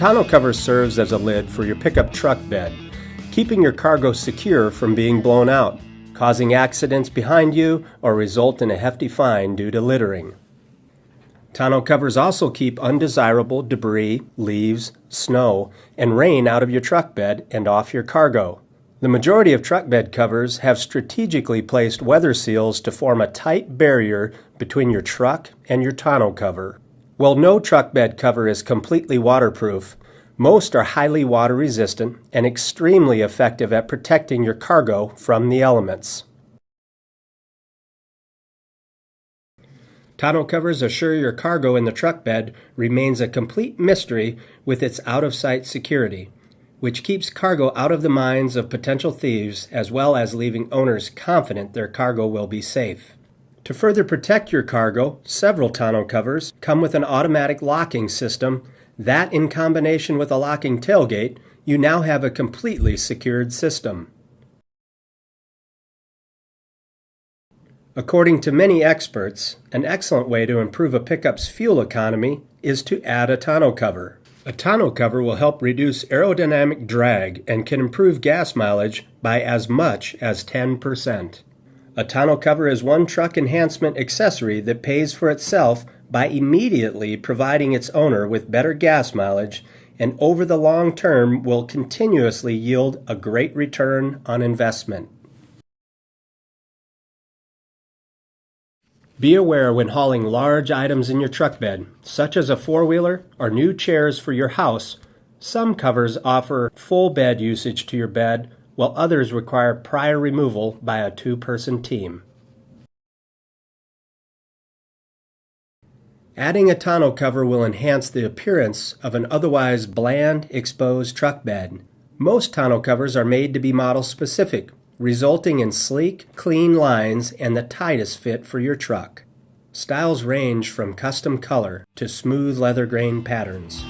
tonneau cover serves as a lid for your pickup truck bed, keeping your cargo secure from being blown out, causing accidents behind you, or result in a hefty fine due to littering. Tonneau covers also keep undesirable debris, leaves, snow, and rain out of your truck bed and off your cargo. The majority of truck bed covers have strategically placed weather seals to form a tight barrier between your truck and your tonneau cover. While no truck bed cover is completely waterproof, most are highly water resistant and extremely effective at protecting your cargo from the elements. Tonneau covers assure your cargo in the truck bed remains a complete mystery with its out-of-sight security, which keeps cargo out of the minds of potential thieves as well as leaving owners confident their cargo will be safe. To further protect your cargo, several tonneau covers come with an automatic locking system that, in combination with a locking tailgate, you now have a completely secured system. According to many experts, an excellent way to improve a pickup's fuel economy is to add a tonneau cover. A tonneau cover will help reduce aerodynamic drag and can improve gas mileage by as much as 10%. A tonneau cover is one truck enhancement accessory that pays for itself by immediately providing its owner with better gas mileage and over the long term will continuously yield a great return on investment. Be aware when hauling large items in your truck bed, such as a four-wheeler or new chairs for your house. Some covers offer full bed usage to your bed, while others require prior removal by a two-person team. Adding a tonneau cover will enhance the appearance of an otherwise bland, exposed truck bed. Most tonneau covers are made to be model-specific, resulting in sleek, clean lines and the tightest fit for your truck. Styles range from custom color to smooth leather grain patterns.